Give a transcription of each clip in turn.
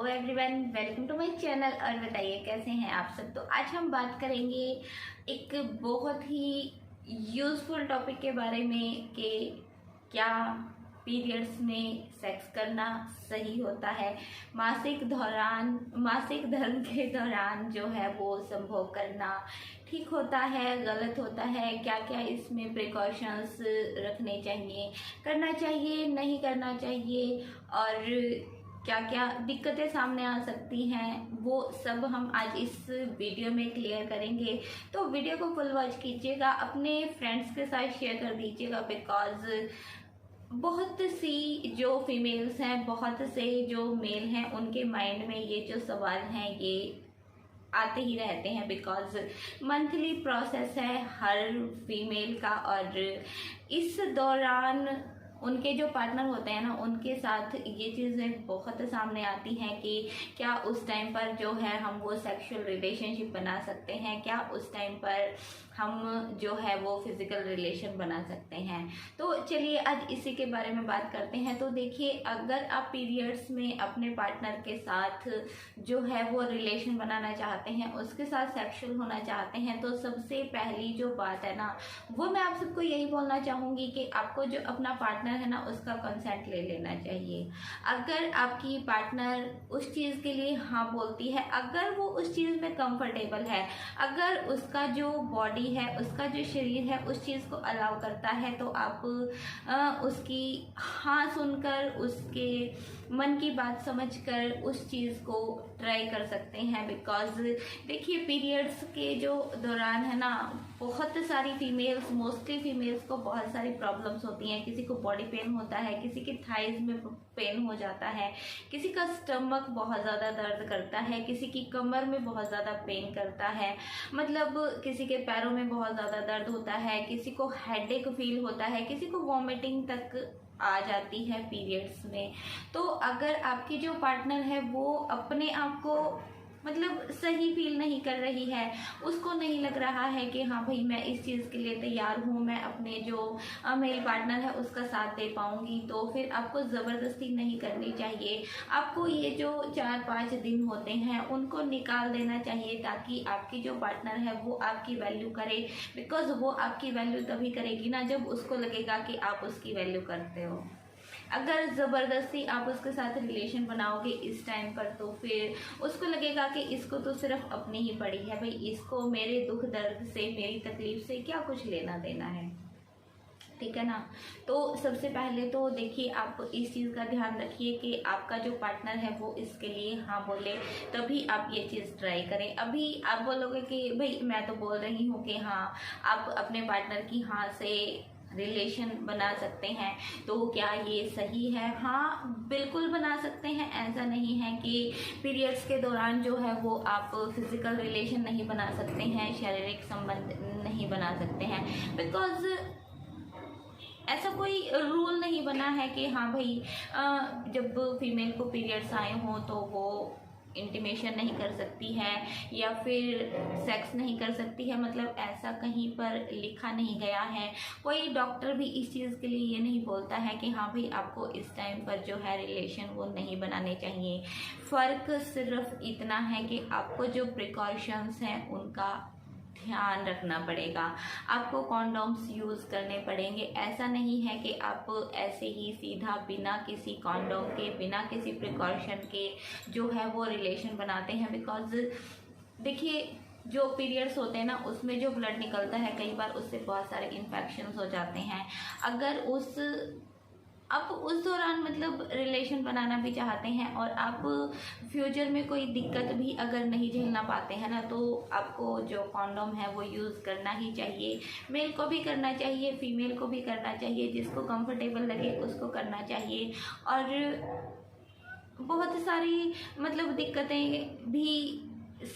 Everyone, welcome to my channel. और बताइए कैसे हैं आप सब। तो आज हम बात करेंगे एक बहुत ही यूज़फुल टॉपिक के बारे में कि क्या पीरियड्स में सेक्स करना सही होता है, मासिक धर्म के दौरान जो है वो संभोग करना ठीक होता है, गलत होता है, क्या क्या इसमें प्रिकॉशंस रखने चाहिए, करना चाहिए, नहीं करना चाहिए, और क्या क्या दिक्कतें सामने आ सकती हैं, वो सब हम आज इस वीडियो में क्लियर करेंगे। तो वीडियो को फुल वॉच कीजिएगा, अपने फ्रेंड्स के साथ शेयर कर दीजिएगा, बिकॉज बहुत सी जो फीमेल्स हैं, बहुत से जो मेल हैं, उनके माइंड में ये जो सवाल हैं ये आते ही रहते हैं। बिकॉज मंथली प्रोसेस है हर फीमेल का, और इस दौरान उनके जो पार्टनर होते हैं ना, उनके साथ ये चीज़ें बहुत सामने आती हैं कि क्या उस टाइम पर जो है हम वो सेक्सुअल रिलेशनशिप बना सकते हैं, क्या उस टाइम पर हम जो है वो फिजिकल रिलेशन बना सकते हैं। तो चलिए आज इसी के बारे में बात करते हैं। तो देखिए, अगर आप पीरियड्स में अपने पार्टनर के साथ जो है वो रिलेशन बनाना चाहते हैं, उसके साथ सेक्सुअल होना चाहते हैं, तो सबसे पहली जो बात है ना, वो मैं आप सबको यही बोलना चाहूँगी कि आपको जो अपना पार्टनर है ना, उसका कंसेंट ले लेना चाहिए। अगर आपकी पार्टनर उस चीज़ के लिए हाँ बोलती है, अगर वो उस चीज़ में कंफर्टेबल है, अगर उसका जो बॉडी है, उसका जो शरीर है उस चीज़ को अलाउ करता है, तो आप उसकी हाँ सुनकर, उसके मन की बात समझकर उस चीज़ को ट्राई कर सकते हैं। बिकॉज देखिए, पीरियड्स के जो दौरान है ना, बहुत सारी फीमेल्स, मोस्टली फीमेल्स को बहुत सारी प्रॉब्लम्स होती हैं। किसी को बॉडी पेन होता है, किसी के थाइज में पेन हो जाता है, किसी का स्टमक बहुत ज़्यादा दर्द करता है, किसी की कमर में बहुत ज़्यादा पेन करता है, मतलब किसी के पैरों में बहुत ज़्यादा दर्द होता है, किसी को हेडेक फील होता है, किसी को वॉमिटिंग तक आ जाती है पीरियड्स में। तो अगर आपकी जो पार्टनर है वो अपने आप को मतलब सही फील नहीं कर रही है, उसको नहीं लग रहा है कि हाँ भाई मैं इस चीज़ के लिए तैयार हूँ, मैं अपने जो मेल पार्टनर है उसका साथ दे पाऊँगी, तो फिर आपको ज़बरदस्ती नहीं करनी चाहिए। आपको ये जो 4-5 दिन होते हैं उनको निकाल देना चाहिए, ताकि आपकी जो पार्टनर है वो आपकी वैल्यू करे। बिकॉज वो आपकी वैल्यू तभी करेगी ना जब उसको लगेगा कि आप उसकी वैल्यू करते हो। अगर ज़बरदस्ती आप उसके साथ रिलेशन बनाओगे इस टाइम पर, तो फिर उसको लगेगा कि इसको तो सिर्फ अपनी ही पड़ी है, भाई इसको मेरे दुख दर्द से, मेरी तकलीफ से क्या कुछ लेना देना है, ठीक है ना। तो सबसे पहले तो देखिए, आप इस चीज़ का ध्यान रखिए कि आपका जो पार्टनर है वो इसके लिए हाँ बोले, तभी आप ये चीज़ ट्राई करें। अभी आप बोलोगे कि भाई मैं तो बोल रही हूँ कि हाँ आप अपने पार्टनर की हाँ से रिलेशन बना सकते हैं, तो क्या ये सही है? हाँ बिल्कुल बना सकते हैं। ऐसा नहीं है कि पीरियड्स के दौरान जो है वो आप फिजिकल रिलेशन नहीं बना सकते हैं, शारीरिक संबंध नहीं बना सकते हैं। बिकॉज ऐसा कोई रूल नहीं बना है कि हाँ भाई जब फीमेल को पीरियड्स आए हों तो वो इंटीमेशन नहीं कर सकती है या फिर सेक्स नहीं कर सकती है, मतलब ऐसा कहीं पर लिखा नहीं गया है। कोई डॉक्टर भी इस चीज़ के लिए ये नहीं बोलता है कि हाँ भाई आपको इस टाइम पर जो है रिलेशन वो नहीं बनाने चाहिए। फ़र्क सिर्फ इतना है कि आपको जो प्रिकॉशंस हैं उनका ध्यान रखना पड़ेगा, आपको कॉन्डोम्स यूज़ करने पड़ेंगे। ऐसा नहीं है कि आप ऐसे ही सीधा बिना किसी कॉन्डोम के, बिना किसी प्रिकॉशन के जो है वो रिलेशन बनाते हैं। बिकॉज देखिए, जो पीरियड्स होते हैं ना, उसमें जो ब्लड निकलता है, कई बार उससे बहुत सारे इन्फेक्शंस हो जाते हैं। अगर आप उस दौरान मतलब रिलेशन बनाना भी चाहते हैं और आप फ्यूचर में कोई दिक्कत भी अगर नहीं झेलना पाते हैं ना, तो आपको जो कॉन्डोम है वो यूज़ करना ही चाहिए। मेल को भी करना चाहिए, फीमेल को भी करना चाहिए, जिसको कंफर्टेबल लगे उसको करना चाहिए। और बहुत सारी मतलब दिक्कतें भी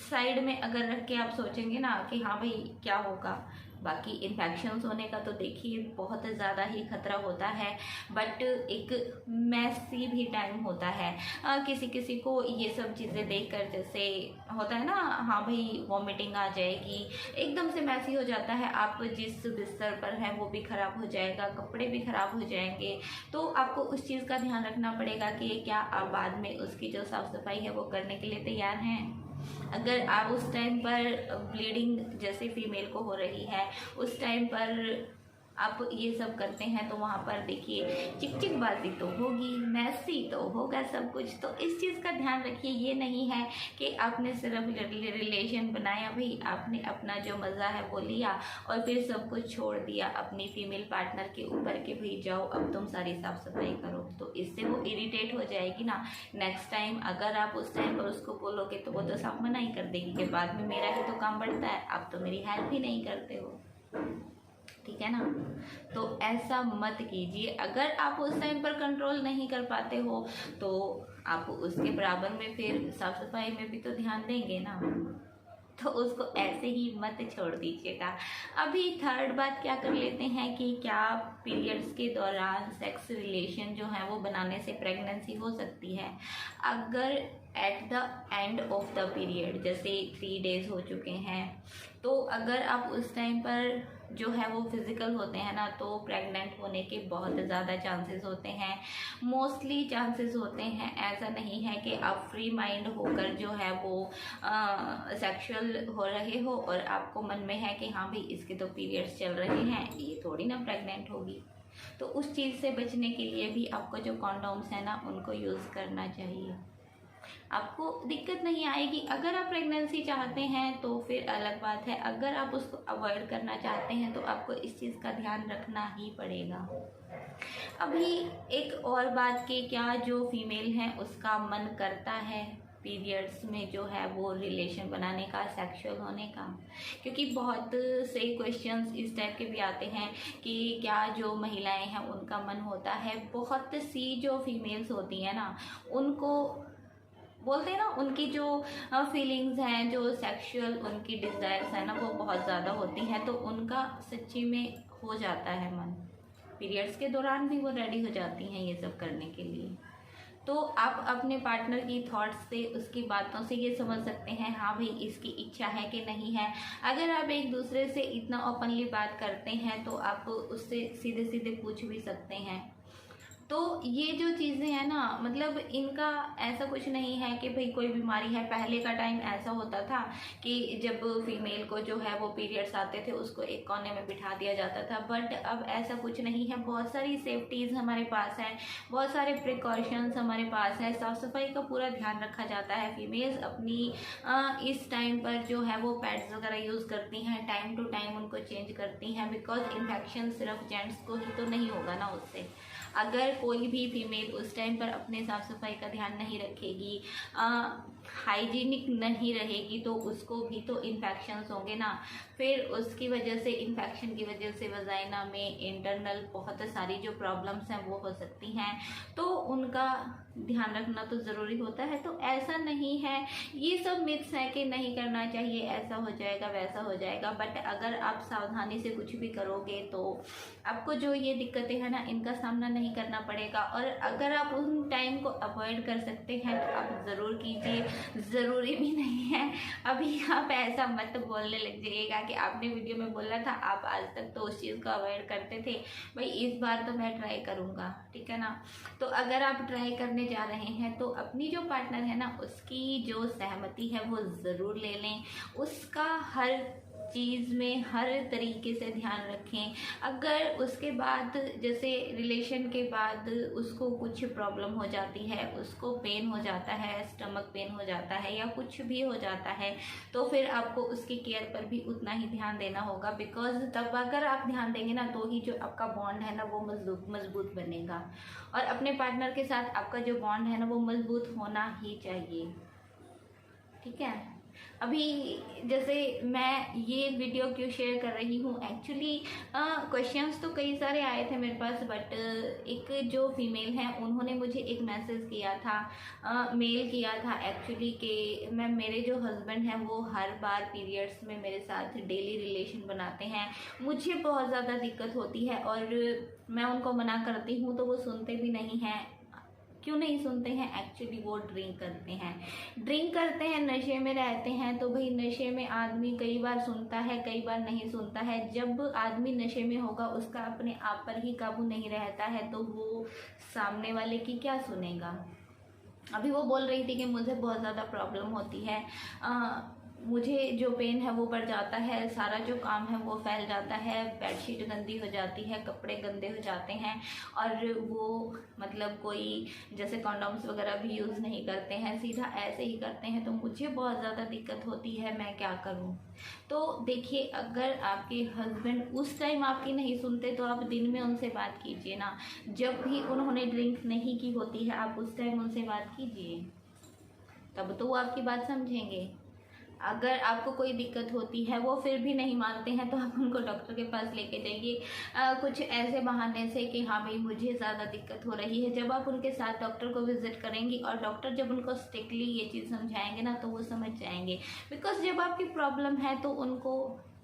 साइड में अगर रख के आप सोचेंगे ना कि हाँ भाई क्या होगा, बाकी इन्फेक्शंस होने का तो देखिए बहुत ज़्यादा ही खतरा होता है, बट एक मैसी भी टाइम होता है। किसी किसी को ये सब चीज़ें देखकर जैसे होता है ना, हाँ भाई वॉमिटिंग आ जाएगी, एकदम से मैसी हो जाता है, आप जिस बिस्तर पर हैं वो भी ख़राब हो जाएगा, कपड़े भी ख़राब हो जाएंगे। तो आपको उस चीज़ का ध्यान रखना पड़ेगा कि क्या आप बाद में उसकी जो साफ़ सफाई है वो करने के लिए तैयार हैं। अगर आप उस टाइम पर ब्लीडिंग जैसे फीमेल को हो रही है, उस टाइम पर आप ये सब करते हैं तो वहाँ पर देखिए चिकचिकबाजी तो होगी, मैसी तो होगा सब कुछ। तो इस चीज़ का ध्यान रखिए। ये नहीं है कि आपने सिर्फ रिलेशन बनाया, भाई आपने अपना जो मज़ा है वो लिया और फिर सब कुछ छोड़ दिया अपनी फीमेल पार्टनर के ऊपर के भाई जाओ अब तुम सारी साफ़ सफाई करो। तो इससे वो इरिटेट हो जाएगी ना। नेक्स्ट टाइम अगर आप उस टाइम पर उसको बोलोगे तो वो तो साफ मना ही कर देगी कि बाद में मेरा ही तो काम बढ़ता है, आप तो मेरी हेल्प ही नहीं करते हो, ठीक है ना। तो ऐसा मत कीजिए। अगर आप उस टाइम पर कंट्रोल नहीं कर पाते हो तो आप उसके बराबर में फिर साफ सफाई में भी तो ध्यान देंगे ना, तो उसको ऐसे ही मत छोड़ दीजिएगा। अभी थर्ड बात क्या कर लेते हैं कि क्या पीरियड्स के दौरान सेक्स रिलेशन जो है वो बनाने से प्रेगनेंसी हो सकती है। अगर at the end of the period जैसे 3 डेज हो चुके हैं, तो अगर आप उस टाइम पर जो है वो फिज़िकल होते हैं ना, तो प्रेग्नेंट होने के बहुत ज़्यादा चांसेस होते हैं, मोस्टली चांसेस होते हैं। ऐसा नहीं है कि आप फ्री माइंड होकर जो है वो सेक्सुअल हो रहे हो और आपको मन में है कि हाँ भाई इसके तो पीरियड्स चल रहे हैं, ये थोड़ी ना प्रेग्नेंट होगी। तो उस चीज़ से बचने के लिए भी आपको जो कॉन्डोम्स हैं ना उनको यूज़ करना चाहिए, आपको दिक्कत नहीं आएगी। अगर आप प्रेगनेंसी चाहते हैं तो फिर अलग बात है, अगर आप उसको अवॉइड करना चाहते हैं तो आपको इस चीज़ का ध्यान रखना ही पड़ेगा। अभी एक और बात कि क्या जो फीमेल है उसका मन करता है पीरियड्स में जो है वो रिलेशन बनाने का, सेक्सुअल होने का, क्योंकि बहुत से क्वेश्चंस इस टाइप के भी आते हैं कि क्या जो महिलाएं हैं उनका मन होता है। बहुत सी जो फीमेल्स होती हैं ना उनको बोलते हैं ना, उनकी जो फीलिंग्स हैं, जो सेक्सुअल उनकी डिज़ायर्स हैं ना वो बहुत ज़्यादा होती हैं, तो उनका सच्ची में हो जाता है मन। पीरियड्स के दौरान भी वो रेडी हो जाती हैं ये सब करने के लिए। तो आप अपने पार्टनर की थॉट्स से, उसकी बातों से ये समझ सकते हैं हाँ भाई इसकी इच्छा है कि नहीं है। अगर आप एक दूसरे से इतना ओपनली बात करते हैं तो आप उससे सीधे सीधे पूछ भी सकते हैं। तो ये जो चीज़ें हैं ना, मतलब इनका ऐसा कुछ नहीं है कि भाई कोई बीमारी है। पहले का टाइम ऐसा होता था कि जब फीमेल को जो है वो पीरियड्स आते थे उसको एक कोने में बिठा दिया जाता था, बट अब ऐसा कुछ नहीं है। बहुत सारी सेफ्टीज़ हमारे पास हैं, बहुत सारे प्रिकॉशंस हमारे पास है, साफ़ सफाई का पूरा ध्यान रखा जाता है। फीमेल्स अपनी इस टाइम पर जो है वो पैड्स वगैरह यूज़ करती हैं, टाइम टू टाइम उनको चेंज करती हैं, बिकॉज इन्फेक्शन सिर्फ जेंट्स को ही तो नहीं होगा ना उससे। अगर कोई भी फीमेल उस टाइम पर अपने साफ़ सफाई का ध्यान नहीं रखेगी, हाइजीनिक नहीं रहेगी, तो उसको भी तो इन्फेक्शंस होंगे ना। फिर उसकी वजह से, इन्फेक्शन की वजह से वजाइना में इंटरनल बहुत सारी जो प्रॉब्लम्स हैं वो हो सकती हैं, तो उनका ध्यान रखना तो ज़रूरी होता है। तो ऐसा नहीं है, ये सब मिथ्स है कि नहीं करना चाहिए, ऐसा हो जाएगा वैसा हो जाएगा, बट अगर आप सावधानी से कुछ भी करोगे तो आपको जो ये दिक्कतें हैं ना इनका सामना नहीं करना पड़ेगा। और अगर आप उन टाइम को अवॉइड कर सकते हैं तो आप ज़रूर कीजिए, ज़रूरी भी नहीं है। अभी आप ऐसा मत बोलने लग जाइएगा कि आपने वीडियो में बोला था आप आज तक तो उस चीज़ को अवॉइड करते थे, भाई इस बार तो मैं ट्राई करूँगा, ठीक है ना। तो अगर आप ट्राई करने जा रहे हैं तो अपनी जो पार्टनर है ना उसकी जो सहमति है वो ज़रूर ले लें, उसका हर चीज़ में हर तरीके से ध्यान रखें। अगर उसके बाद जैसे रिलेशन के बाद उसको कुछ प्रॉब्लम हो जाती है, उसको पेन हो जाता है, स्टमक पेन हो जाता है या कुछ भी हो जाता है, तो फिर आपको उसकी केयर पर भी उतना ही ध्यान देना होगा, बिकॉज तब अगर आप ध्यान देंगे ना तो ही जो आपका बॉन्ड है ना वो मजबूत बनेगा। और अपने पार्टनर के साथ आपका जो बॉन्ड है ना वो मजबूत होना ही चाहिए, ठीक है। अभी जैसे मैं ये वीडियो क्यों शेयर कर रही हूँ, एक्चुअली क्वेश्चंस तो कई सारे आए थे मेरे पास, बट एक जो फीमेल हैं उन्होंने मुझे एक मैसेज किया था, मेल किया था एक्चुअली, कि मैम मेरे जो हस्बैंड हैं वो हर बार पीरियड्स में मेरे साथ डेली रिलेशन बनाते हैं, मुझे बहुत ज़्यादा दिक्कत होती है और मैं उनको मना करती हूँ तो वो सुनते भी नहीं हैं। क्यों नहीं सुनते हैं? एक्चुअली वो ड्रिंक करते हैं, नशे में रहते हैं। तो भाई नशे में आदमी कई बार सुनता है, कई बार नहीं सुनता है। जब आदमी नशे में होगा उसका अपने आप पर ही काबू नहीं रहता है तो वो सामने वाले की क्या सुनेगा। अभी वो बोल रही थी कि मुझे बहुत ज़्यादा प्रॉब्लम होती है, मुझे जो पेन है वो बढ़ जाता है, सारा जो काम है वो फैल जाता है, बेडशीट गंदी हो जाती है, कपड़े गंदे हो जाते हैं, और वो मतलब कोई जैसे कॉन्डोम्स वगैरह भी यूज़ नहीं करते हैं, सीधा ऐसे ही करते हैं, तो मुझे बहुत ज़्यादा दिक्कत होती है, मैं क्या करूं। तो देखिए, अगर आपके हस्बैंड उस टाइम आपकी नहीं सुनते तो आप दिन में उनसे बात कीजिए ना। जब भी उन्होंने ड्रिंक नहीं की होती है आप उस टाइम उनसे बात कीजिए, तब तो वो आपकी बात समझेंगे। अगर आपको कोई दिक्कत होती है, वो फिर भी नहीं मानते हैं, तो आप उनको डॉक्टर के पास लेके जाइए, कुछ ऐसे बहाने से कि हाँ भाई मुझे ज़्यादा दिक्कत हो रही है। जब आप उनके साथ डॉक्टर को विजिट करेंगी और डॉक्टर जब उनको स्ट्रिक्टली ये चीज़ समझाएंगे ना तो वो समझ जाएंगे। बिकॉज जब आपकी प्रॉब्लम है तो उनको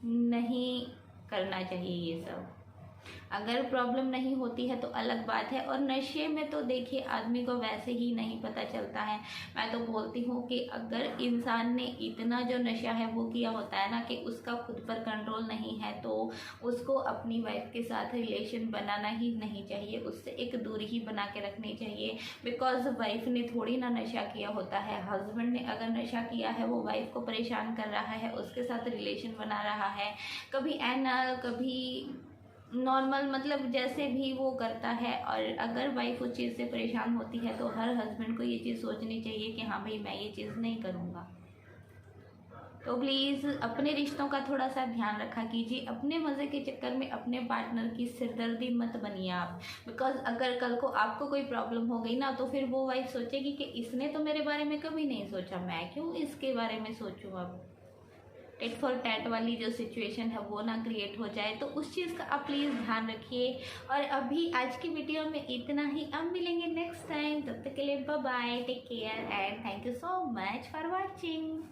नहीं करना चाहिए ये सब। अगर प्रॉब्लम नहीं होती है तो अलग बात है। और नशे में तो देखिए आदमी को वैसे ही नहीं पता चलता है। मैं तो बोलती हूँ कि अगर इंसान ने इतना जो नशा है वो किया होता है ना कि उसका खुद पर कंट्रोल नहीं है, तो उसको अपनी वाइफ के साथ रिलेशन बनाना ही नहीं चाहिए, उससे एक दूरी ही बना के रखनी चाहिए। बिकॉज वाइफ ने थोड़ी ना नशा किया होता है, हस्बैंड ने अगर नशा किया है वो वाइफ को परेशान कर रहा है, उसके साथ रिलेशन बना रहा है, कभी एनल कभी नॉर्मल, मतलब जैसे भी वो करता है। और अगर वाइफ उस चीज़ से परेशान होती है तो हर हस्बैंड को ये चीज़ सोचनी चाहिए कि हाँ भाई मैं ये चीज़ नहीं करूँगा। तो प्लीज़ अपने रिश्तों का थोड़ा सा ध्यान रखा कीजिए। अपने मज़े के चक्कर में अपने पार्टनर की सिरदर्दी मत बनिए आप। बिकॉज अगर कल को आपको कोई प्रॉब्लम हो गई ना तो फिर वो वाइफ सोचेगी कि इसने तो मेरे बारे में कभी नहीं सोचा, मैं क्यों इसके बारे में सोचूं। अब टेट फॉर टैट वाली जो सिचुएशन है वो ना क्रिएट हो जाए, तो उस चीज़ का आप प्लीज़ ध्यान रखिए। और अभी आज की वीडियो में इतना ही, अब मिलेंगे नेक्स्ट टाइम, तब तक के लिए bye bye, take care and thank you so much for watching.